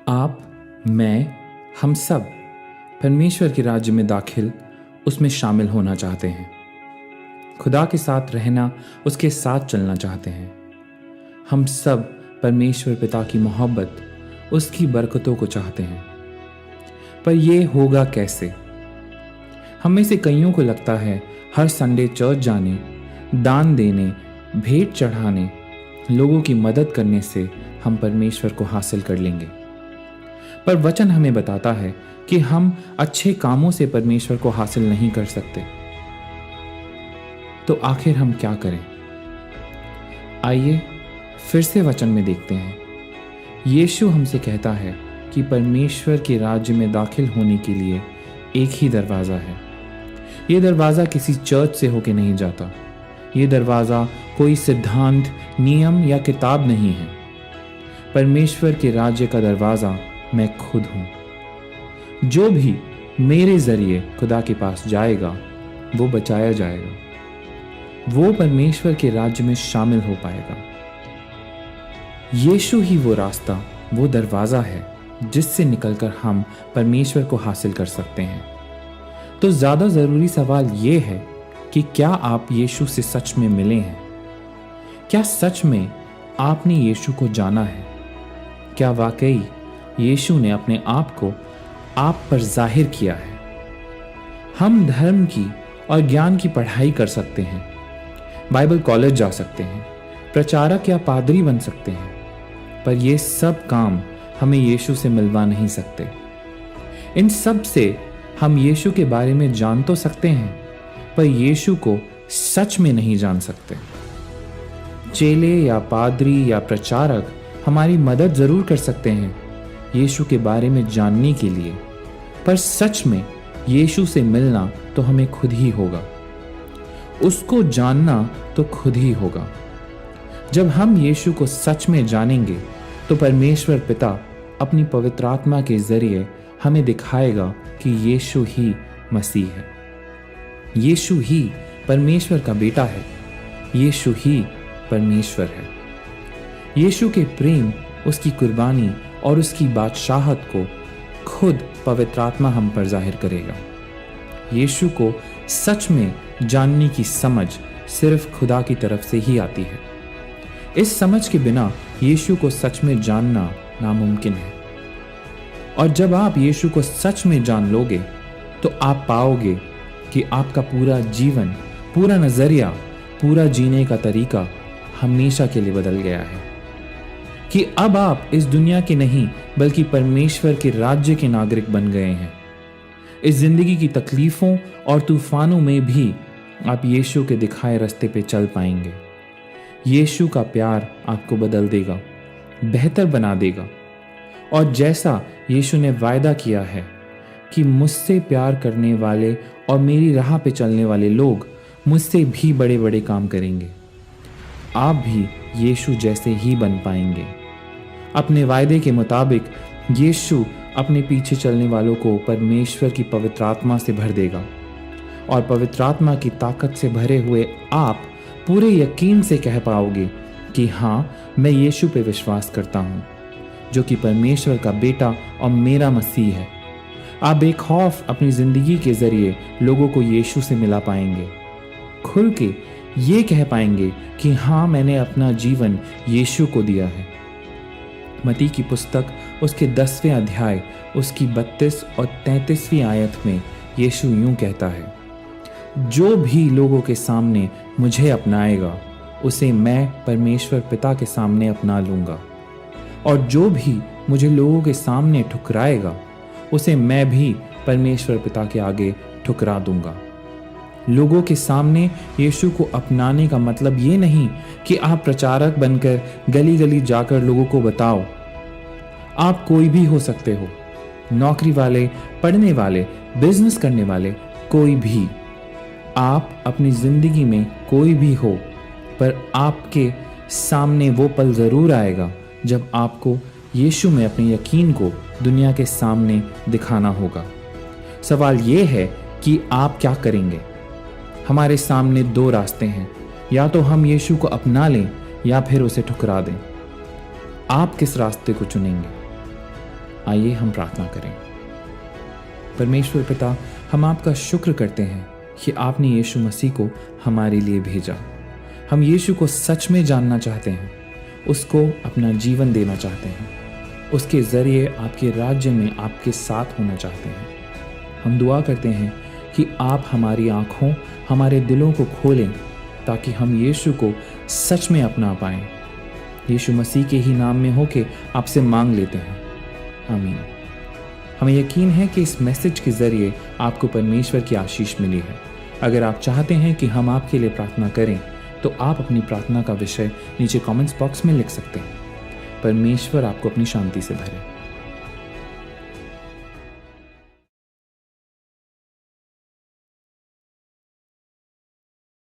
आप, मैं, हम सब परमेश्वर के राज्य में दाखिल, उसमें शामिल होना चाहते हैं। खुदा के साथ रहना, उसके साथ चलना चाहते हैं। हम सब परमेश्वर पिता की मोहब्बत, उसकी बरकतों को चाहते हैं। पर यह होगा कैसे? हम में से कईयों को लगता है हर संडे चर्च जाने, दान देने, भेंट चढ़ाने, लोगों की मदद करने से हम परमेश्वर को हासिल कर लेंगे। पर वचन हमें बताता है कि हम अच्छे कामों से परमेश्वर को हासिल नहीं कर सकते। तो आखिर हम क्या करें? आइए फिर से वचन में देखते हैं। यीशु हमसे कहता है कि परमेश्वर के राज्य में दाखिल होने के लिए एक ही दरवाज़ा है। ये दरवाज़ा किसी चर्च से होके नहीं जाता। ये दरवाज़ा कोई सिद्धांत, नियम या किताब नहीं है। परमेश्वर के राज्य का दरवाज़ा मैं खुद हूँ। जो भी मेरे जरिए खुदा के पास जाएगा वो बचाया जाएगा, वो परमेश्वर के राज्य में शामिल हो पाएगा। यीशु ही वो रास्ता, वो दरवाज़ा है जिससे निकलकर हम परमेश्वर को हासिल कर सकते हैं। तो ज़्यादा ज़रूरी सवाल ये है कि क्या आप यीशु से सच में मिले हैं? क्या सच में आपने यीशु को जाना है? क्या वाकई यीशु ने अपने आप को आप पर जाहिर किया है? हम धर्म की और ज्ञान की पढ़ाई कर सकते हैं, बाइबल कॉलेज जा सकते हैं, प्रचारक या पादरी बन सकते हैं, पर ये सब काम हमें यीशु से मिलवा नहीं सकते। इन सब से हम यीशु के बारे में जान तो सकते हैं, पर यीशु को सच में नहीं जान सकते। चेले या पादरी या प्रचारक हमारी मदद जरूर कर सकते हैं यीशु के बारे में जानने के लिए, पर सच में यीशु से मिलना तो हमें खुद ही होगा। उसको जानना तो खुद ही होगा। जब हम यीशु को सच में जानेंगे तो परमेश्वर पिता अपनी पवित्र आत्मा के जरिए हमें दिखाएगा कि यीशु ही मसीह है। यीशु ही परमेश्वर का बेटा है। यीशु ही परमेश्वर है। यीशु के प्रेम, उसकी कुर्बानी और उसकी बादशाहत को खुद पवित्र आत्मा हम पर जाहिर करेगा। यीशु को सच में जानने की समझ सिर्फ खुदा की तरफ से ही आती है। इस समझ के बिना यीशु को सच में जानना नामुमकिन है। और जब आप यीशु को सच में जान लोगे तो आप पाओगे कि आपका पूरा जीवन, पूरा नजरिया, पूरा जीने का तरीका हमेशा के लिए बदल गया है। कि अब आप इस दुनिया के नहीं बल्कि परमेश्वर के राज्य के नागरिक बन गए हैं। इस जिंदगी की तकलीफों और तूफानों में भी आप यीशु के दिखाए रास्ते पे चल पाएंगे। यीशु का प्यार आपको बदल देगा, बेहतर बना देगा। और जैसा यीशु ने वायदा किया है कि मुझसे प्यार करने वाले और मेरी राह पे चलने वाले लोग मुझसे भी बड़े बड़े काम करेंगे, आप भी यीशु जैसे ही बन पाएंगे। अपने वायदे के मुताबिक यीशु अपने पीछे चलने वालों को परमेश्वर की पवित्र आत्मा से भर देगा और पवित्र आत्मा की ताकत से भरे हुए आप पूरे यकीन से कह पाओगे कि हाँ, मैं यीशु पे विश्वास करता हूँ, जो कि परमेश्वर का बेटा और मेरा मसीह है। आप बेखौफ अपनी जिंदगी के जरिए लोगों को यीशु से मिला पाएंगे। खुल के ये कह पाएंगे कि हाँ, मैंने अपना जीवन यीशु को दिया है। मत्ती की पुस्तक उसके 10वें अध्याय उसकी 32 और 33वीं आयत में यीशु यूं कहता है, जो भी लोगों के सामने मुझे अपनाएगा उसे मैं परमेश्वर पिता के सामने अपना लूंगा, और जो भी मुझे लोगों के सामने ठुकराएगा उसे मैं भी परमेश्वर पिता के आगे ठुकरा दूंगा। लोगों के सामने यीशु को अपनाने का मतलब ये नहीं कि आप प्रचारक बनकर गली गली जाकर लोगों को बताओ। आप कोई भी हो सकते हो, नौकरी वाले, पढ़ने वाले, बिजनेस करने वाले, कोई भी। आप अपनी जिंदगी में कोई भी हो, पर आपके सामने वो पल जरूर आएगा जब आपको यीशु में अपने यकीन को दुनिया के सामने दिखाना होगा। सवाल ये है कि आप क्या करेंगे। हमारे सामने दो रास्ते हैं, या तो हम यीशु को अपना लें या फिर उसे ठुकरा दें। आप किस रास्ते को चुनेंगे? आइए हम प्रार्थना करें। परमेश्वर पिता, हम आपका शुक्र करते हैं कि आपने यीशु मसीह को हमारे लिए भेजा। हम यीशु को सच में जानना चाहते हैं, उसको अपना जीवन देना चाहते हैं, उसके ज़रिए आपके राज्य में आपके साथ होना चाहते हैं। हम दुआ करते हैं कि आप हमारी आँखों, हमारे दिलों को खोलें ताकि हम यीशु को सच में अपना पाएं। यीशु मसीह के ही नाम में होके आपसे मांग लेते हैं, आमीन। हमें यकीन है कि इस मैसेज के ज़रिए आपको परमेश्वर की आशीष मिली है। अगर आप चाहते हैं कि हम आपके लिए प्रार्थना करें तो आप अपनी प्रार्थना का विषय नीचे कमेंट्स बॉक्स में लिख सकते हैं। परमेश्वर आपको अपनी शांति से भरे।